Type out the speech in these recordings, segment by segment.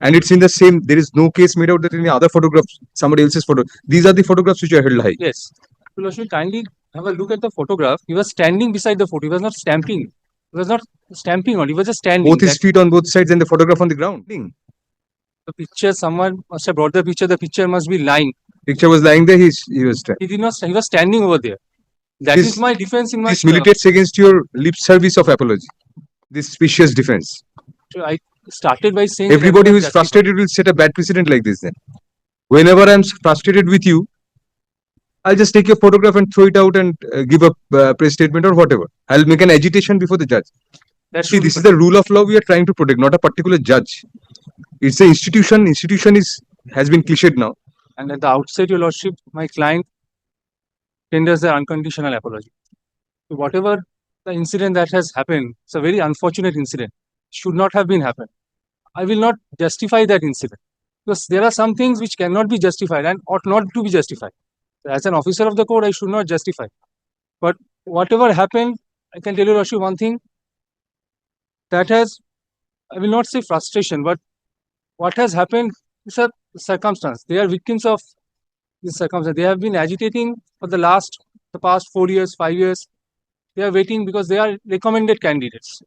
And it's in the same, there is no case made out that any other photograph, somebody else's photo. These are the photographs which are held high. Yes. Your Lordship, kindly have a look at the photograph. He was standing beside the photo. He was not stamping. He was not stamping on. He was just standing. Both his feet on both sides and the photograph on the ground. The picture, someone must have brought the picture. The picture must be lying. Picture was lying there. He was. He did not. He was standing over there. That is my defense in my. This militates against your lip service of apology. This specious defense. I started by saying everybody who is frustrated will set a bad precedent like this. Then, whenever I'm frustrated with you, I'll just take your photograph and throw it out and give a press statement or whatever. I'll make an agitation before the judge. See, this is the rule of law we are trying to protect, not a particular judge. It's an institution. Institution has been cliched now. And at the outset, Your Lordship, my client tenders their unconditional apology. So whatever the incident that has happened, it's a very unfortunate incident. Should not have been happened. I will not justify that incident because there are some things which cannot be justified and ought not to be justified. As an officer of the court, I should not justify. But whatever happened, I can tell you, Lordship, one thing. That has, I will not say frustration, but what has happened is a circumstance. They are victims of this circumstance. They have been agitating for the past 4 years, 5 years. They are waiting because they are recommended candidates.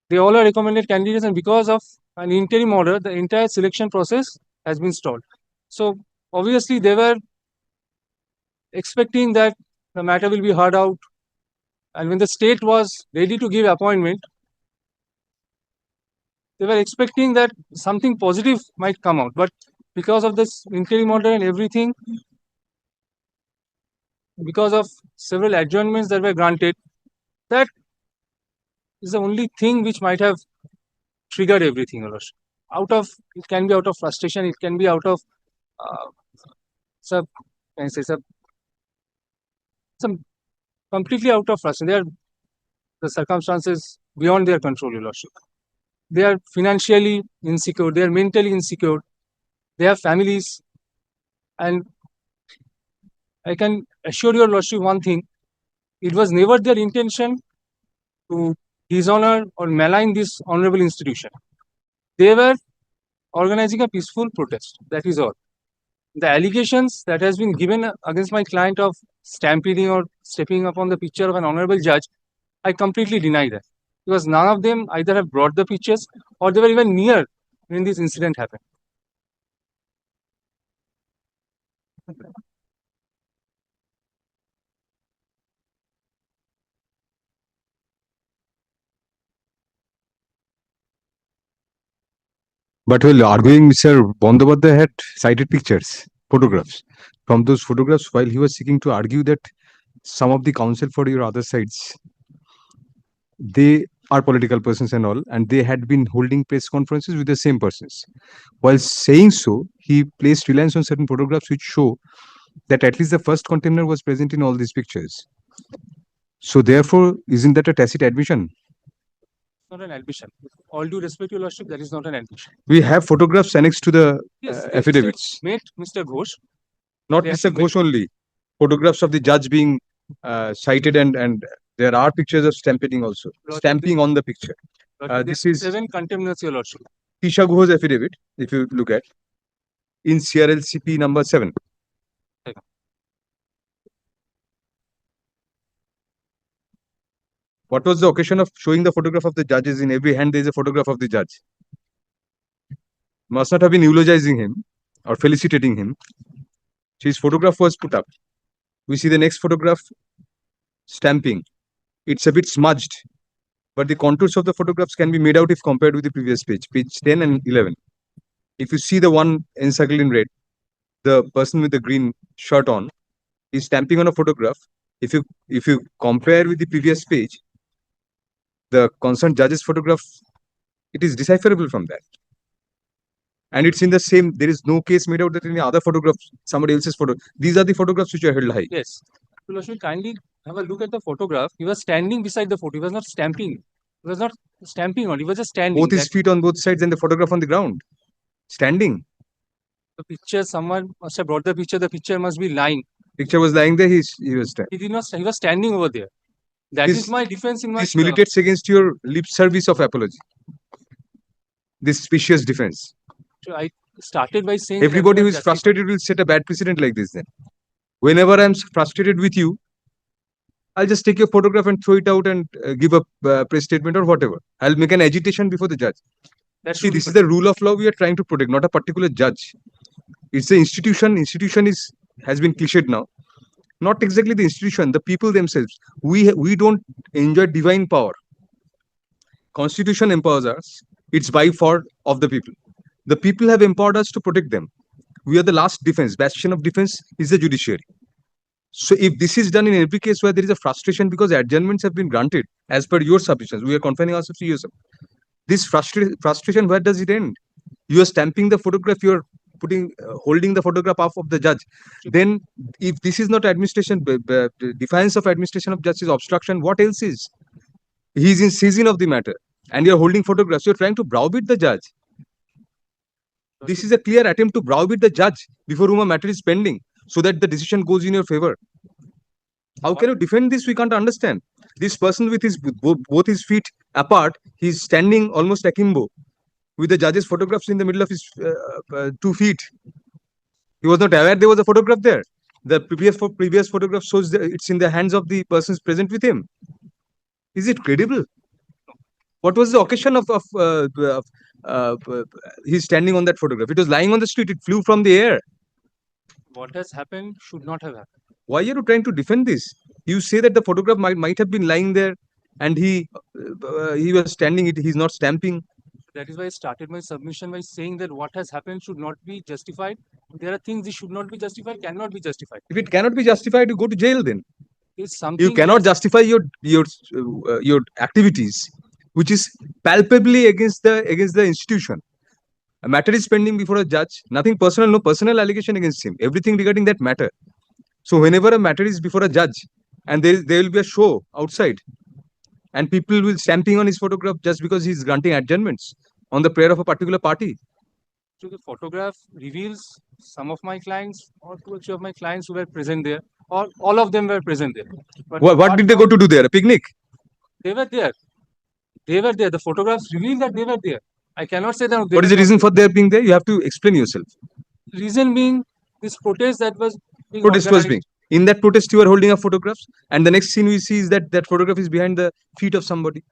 They all are recommended candidates, and because of an interim order, the entire selection process has been stalled. So obviously, they were expecting that the matter will be heard out, and when the state was ready to give appointment, they were expecting that something positive might come out. But because of this interim order and everything, because of several adjournments that were granted, that is the only thing which might have triggered everything. It can be out of frustration, it can be out of some completely out of frustration. They are the circumstances beyond their control, Your Lordship. They are financially insecure, they are mentally insecure, they have families, and I can assure Your Lordship one thing, it was never their intention to dishonor or malign this honorable institution. They were organizing a peaceful protest, that is all. The allegations that has been given against my client of stampeding or stepping upon the picture of an honorable judge, I completely deny that. Because none of them either have brought the pictures or they were even near when this incident happened. But while arguing, Mr. Bandyopadhyay had cited pictures, photographs. From those photographs, while he was seeking to argue that some of the counsel for your other sides, they are political persons and all, and they had been holding press conferences with the same persons. While saying so, he placed reliance on certain photographs which show that at least the first contemner was present in all these pictures. So therefore, isn't that a tacit admission? Not an admission. With all due respect, Your Lordship, that is not an admission. We have photographs annexed to the affidavits. Met Mr. Ghosh. Not Mr. Ghosh only. Photographs of the judge being cited, and there are pictures of stampeding also. Stamping on the picture. This is 7 contemners, Your Lordship. Tisha Ghosh's affidavit, if you look at, in CRLCP number 7. What was the occasion of showing the photograph of the judges? In every hand, there is a photograph of the judge. Must not have been eulogizing him or felicitating him. His photograph was put up. We see the next photograph, stamping. It's a bit smudged, but the contours of the photographs can be made out if compared with the previous page 10 and 11. If you see the one encircled in red, the person with the green shirt on is stamping on a photograph. If you compare with the previous page, the concerned judge's photograph, it is decipherable from that. And it's in the same, there is no case made out that any other photograph, somebody else's photo. These are the photographs which are held high. Yes. So, Lordship, kindly have a look at the photograph. He was standing beside the photo. He was not stamping. He was not stamping on. He was just standing. Both his feet on both sides and the photograph on the ground. Standing. The picture, someone must have brought the picture. The picture must be lying. Picture was lying there. He was standing. He did not. He was standing over there. That is my defense in my. This militates against your lip service of apology. this specious defense? So I started by saying that Everybody who everyone is justified. frustrated will set a bad precedent like this then. Whenever I'm frustrated with you, I'll just take your photograph and throw it out and give a press statement or whatever. I'll make an agitation before the judge. That See, should be this is the rule of law we are trying to protect, not a particular judge. It's the institution. Institution is has been cliched now. Not exactly the institution, the people themselves. We don't enjoy divine power. Constitution empowers us. It's by for of the people. The people have empowered us to protect them. We are the last defense. Bastion of defense is the judiciary. So if this is done in every case where there is a frustration because adjournments have been granted as per your submissions, we are confining ourselves to yourself. This frustration, where does it end? You are stamping the photograph, you are holding the photograph up of the judge. Then if this is not administration, defiance of administration of justice, obstruction, what else is? He is in season of the matter and you are holding photographs. You are trying to browbeat the judge. This is a clear attempt to browbeat the judge before whom a matter is pending so that the decision goes in your favor. How can you defend this? We can't understand. This person with his both his feet apart, he's standing almost akimbo with the judge's photographs in the middle of his 2 feet. He was not aware there was a photograph there. The previous photograph shows it's in the hands of the persons present with him. Is it credible? What was the occasion of he's standing on that photograph? It was lying on the street. It flew from the air. What has happened should not have happened. Why are you trying to defend this? You say that the photograph might have been lying there, and he was standing it. He's not stamping. That is why I started my submission by saying that what has happened should not be justified. There are things that should not be justified, cannot be justified. If it cannot be justified, you go to jail then. It's something You cannot justify your activities, which is palpably against the institution. A matter is pending before a judge. Nothing personal, no personal allegation against him. Everything regarding that matter. So whenever a matter is before a judge, and there will be a show outside, and people will stamping on his photograph just because he's granting adjournments on the prayer of a particular party. So the photograph reveals some of my clients or two or three of my clients who were present there, or all of them were present there. But What did they go to do there? A picnic? They were there. They were there. The photographs reveal that they were there. I cannot say that. What is the reason for their being there? You have to explain yourself. Reason being this protest that was being Protest was organized. being. In that protest, you are holding up photographs, and the next scene we see is that photograph is behind the feet of somebody,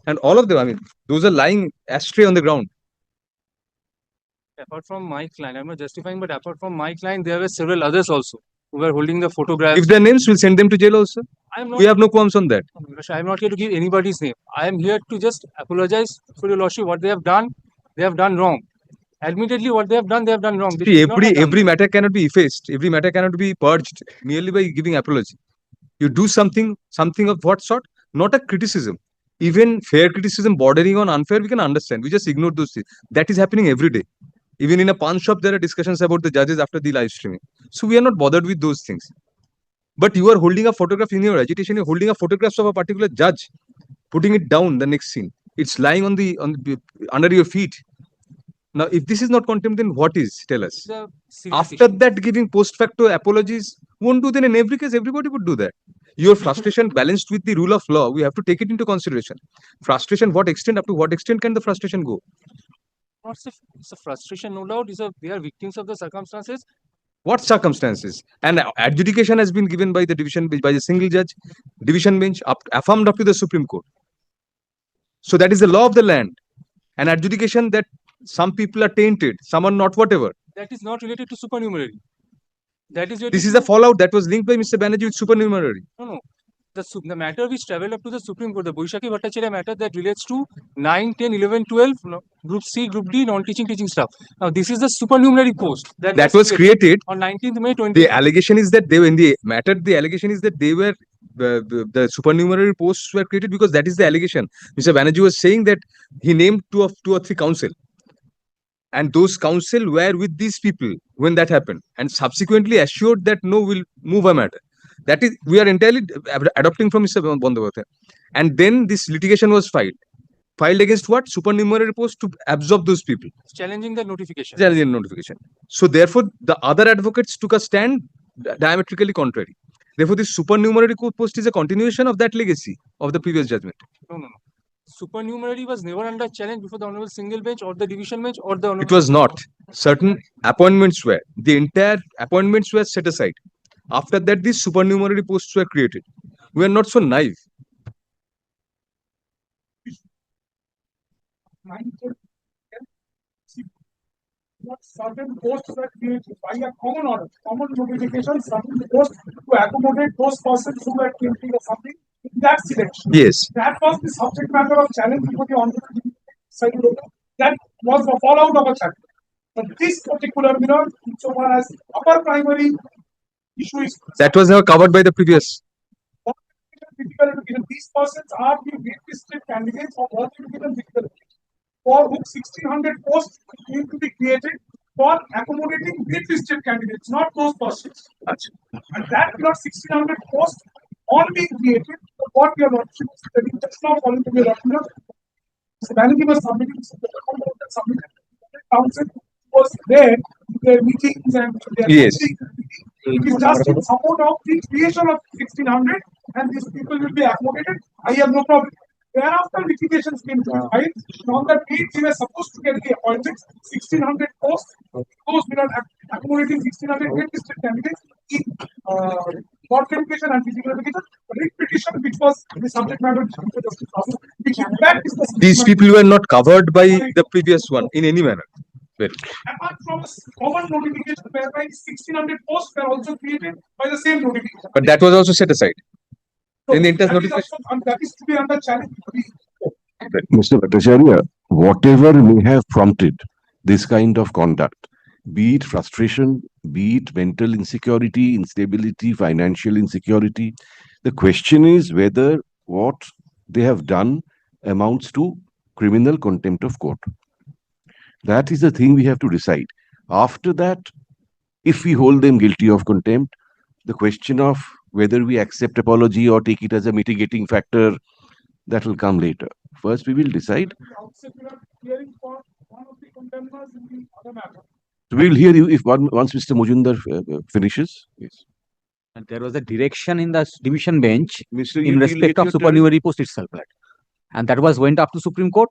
and all of them. I mean, those are lying astray on the ground. Apart from my client, I'm not justifying, but apart from my client, there were several others also who were holding the photographs. If their names, we'll send them to jail also. We have no qualms on that. I'm not here to give anybody's name. I am here to just apologize for your lordship. What they have done wrong. Admittedly, what they have done wrong. See, every matter cannot be effaced. Every matter cannot be purged merely by giving apology. You do something of what sort? Not a criticism. Even fair criticism bordering on unfair, we can understand. We just ignore those things. That is happening every day. Even in a pawn shop, there are discussions about the judges after the live streaming. So we are not bothered with those things. But you are holding a photograph in your agitation. You're holding a photographs of a particular judge, putting it down. The next scene, it's lying on the under your feet. Now, if this is not contempt, then what is? Tell us. After that, giving post facto apologies won't do. Then in every case, everybody would do that. Your frustration balanced with the rule of law, we have to take it into consideration. Frustration, what extent? Up to what extent can the frustration go? It's a frustration, no doubt. They are victims of the circumstances. What circumstances? And adjudication has been given by the division by the single judge, division bench, affirmed up to the Supreme Court. So that is the law of the land. An adjudication that some people are tainted, some are not, whatever. That is not related to supernumerary. This is the fallout that was linked by Mr. Banerjee with supernumerary. No. The matter which travelled up to the Supreme Court, the Boishakhi Bhattacharya matter that relates to 9, 10, 11, 12, Group C, Group D, non-teaching teaching staff. Now, this is the supernumerary post that was created on 19th May 20. The allegation is that the allegation is that they were the supernumerary posts were created because that is the allegation. Mr. Banerjee was saying that he named two or three counsel, and those counsel were with these people when that happened, and subsequently assured that no, will move a matter. That is, we are entirely adopting from Mr. Bandyopadhyay. And then this litigation was filed. Filed against what? Supernumerary post to absorb those people. Challenging the notification. So therefore, the other advocates took a stand diametrically contrary. Therefore, this supernumerary post is a continuation of that legacy of the previous judgment. No. supernumerary was never under challenge before the honorable single bench or the division bench or the honorable. It was not. Certain appointments were. The entire appointments were set aside. After that, these supernumerary posts were created. We are not so naive. Certain posts were created by a common order, common notification, certain posts to accommodate those persons who were guilty of something in that selection. Yes. That was the subject matter of challenge before the honorable. That was the fallout of a challenge. But this particular mirror, insofar as upper primary issue is That was never covered by the previous. these persons are the wait-listed candidates of all the difficult for whom 1600 posts need to be created for accommodating wait-listed candidates, not those persons. And that 1600 posts all being created for what your lordship is studying just now falling to your lordship. The manager was submitting council was there in their meetings and their Yes. it is just in support of the creation of 1600 and these people will be accommodated. I have no problem. Thereafter, litigations came to be filed. On the date they were supposed to get the appointments, 1600 posts. Those were not accommodating 1600 wait-listed candidates in court litigation and physical litigation. Writ petition, which was the subject matter, which in fact is the These people were not covered by the previous one in any manner. apart from a common notification whereby 1600 posts were also created by the same notification. But that was also set aside. So in the interest that is notification. also- that is to be under challenge. Mr. Bhattacharya, whatever may have prompted this kind of conduct, be it frustration, be it mental insecurity, instability, financial insecurity, the question is whether what they have done amounts to criminal contempt of court. That is the thing we have to decide. After that, if we hold them guilty of contempt, the question of whether we accept apology or take it as a mitigating factor, that will come later. First, we will decide. Outside, we are hearing for one of the condemners in the other matter. We will hear you if once Mr. Mujumdar finishes. Yes. And there was a direction in the division bench Mr. in respect of supernumerary post itself, right? And that was went up to Supreme Court.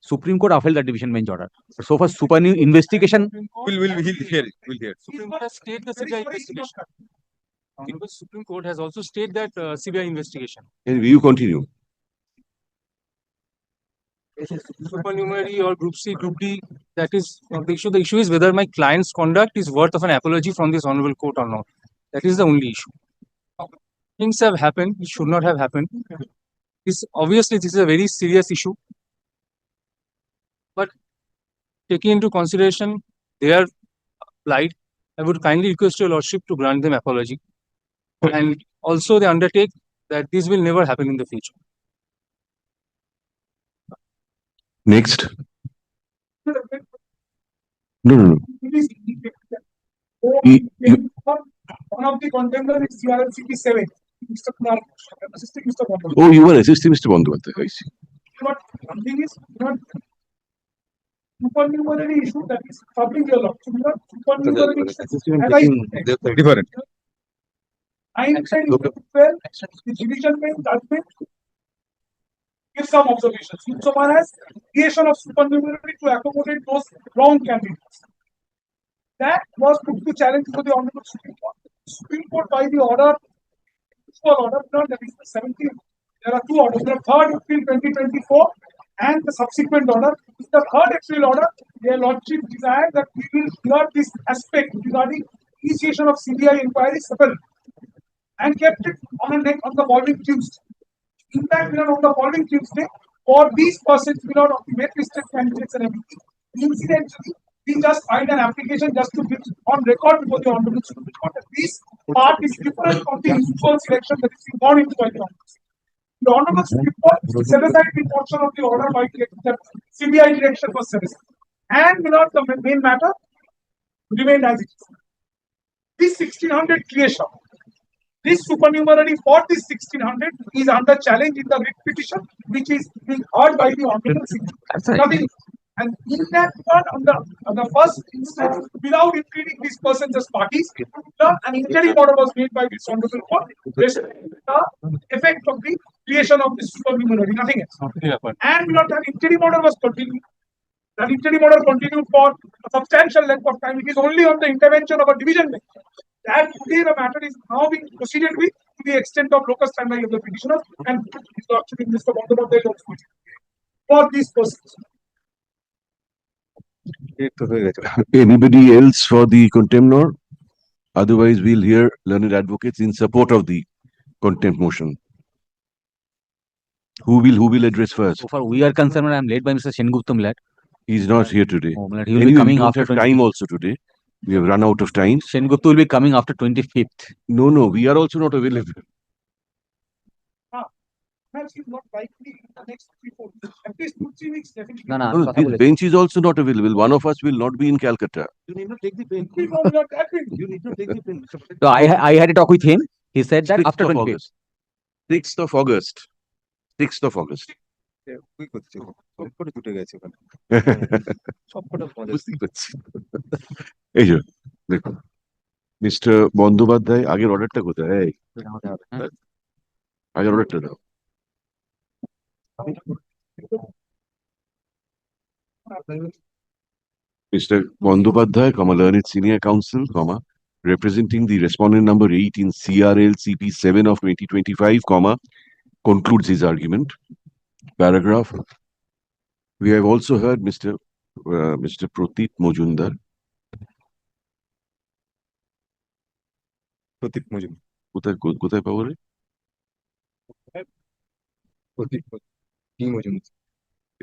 Supreme Court upheld the division bench order. But so far, supernumerary investigation. We'll hear it. We'll hear it. Supreme Court has stayed the CBI investigation. Honorable Supreme Court has also stayed that CBI investigation. And you continue. Supernumerary or Group C, Group D, that is not the issue. The issue is whether my client's conduct is worth of an apology from this honorable court or not. That is the only issue. Things have happened, it should not have happened. Obviously, this is a very serious issue. But taking into consideration their plight, I would kindly request your lordship to grant them apology. And also they undertake that this will never happen in the future. Next. No. One of the contenders is CRMCP 7, Mr. Kumar, assisting Mr. Bandhu. Oh, you were assisting Mr. Bandhavata. I see. But one thing is not supernumerary issue that is troubling your lot. Supernumerary issue. Different. Hindsight is 12, the division bench judgment give some observations. Insofar as creation of supernumerary to accommodate those wrong candidates. That was put to challenge for the Honorable Supreme Court. Supreme Court by the order, that is the 17th. There are two orders. The 3rd April 2024 and the subsequent order. The 3rd April order, their lordship desired that we will hear this aspect regarding initiation of CBI inquiry separately and kept it on the following Tuesday. In fact, on the following Tuesday, for these persons, of the wait-listed candidates and everything, incidentally, we just filed an application just to be on record before the Honorable Supreme Court. This part is different from the usual selection that is gone into by the Honorable. The Honorable Supreme Court set aside the portion of the order by the CBI direction was set aside. And the main matter remained as it is. This 1600 creation, this supernumerary for this 1600 is under challenge in the writ petition, which is being heard by the Honorable Supreme Court. And in that one, on the first instance, without including these persons as parties, an interim order was made by this Honorable Court, the effect of the creation of this supernumerary, nothing else. Nothing happened. And not that interim order was continued. That interim order continued for a substantial length of time. It is only on the intervention of a division bench that today the matter is now being proceeded with to the extent of locus standi of the petitioner and actually Mr. Bandyopadhyay also for these persons. Anybody else for the contemnor? Otherwise, we'll hear learned advocates in support of the contempt motion. Who will address first? So far, we are concerned. I am led by Mr. Sengupta Milad. He's not here today. Oh, Milad, he will Anyway, be coming we don't after have time also today. We have run out of time. Sengupta will be coming after 25th. No, we are also not available. Perhaps he's not likely in the next 3-4 weeks. At least 2-3 weeks definitely. No, no, No, কথা this বলেছি। bench is also not available. One of us will not be in Calcutta. You need not take the pen. We know not that way. You need not take the pen. So I had a talk with him. He said that 6th after of 25th. August. 6th of August. 6th of August. কি করছে সব করে ছুটে গেছে ওখানে সব কটা মজা বুঝতেই পারছি। এই যে দেখুন মিস্টার বন্দ্যোপাধ্যায় আগের অর্ডারটা কোথায়? এই, আগের অর্ডারটা দাও। Mr. Bandyopadhyay, learned senior counsel, representing the respondent number 8 in CRL CP 7 of 2025, concludes his argument. Paragraph. We have also heard Mr. Pratik Mojumdar. প্রতীক মজুমদার কোথায় পাবো রে? প্রতীক কি মজুমদার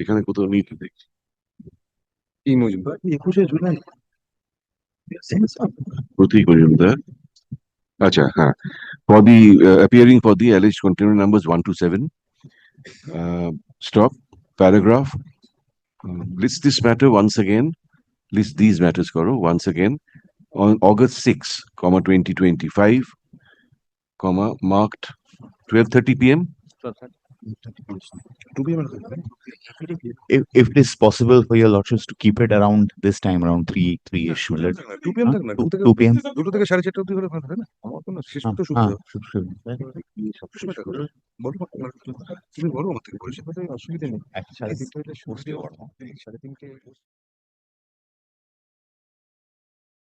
এখানে কোথাও নেই তো দেখছি। কি Majumdar 21শে July Pratik Mojumdar. Acha, for the appearing for the alleged container numbers 1 to 7. Stop. Paragraph. List this matter once again. List these matters, Karo, once again. On August 6, 2025, marked 12:30 p.m. If it is possible for your lordships to keep it around this time, around 3-ish. 2 PM থাক না 2 PM. 2 থেকে 4:30 অবধি হলে ভালো হয় না আমার কোনো শেষ তো সুবিধা বলো তুমি বলো আমার থেকে পরিষেবা অসুবিধা নেই 3:30 হলে 3:30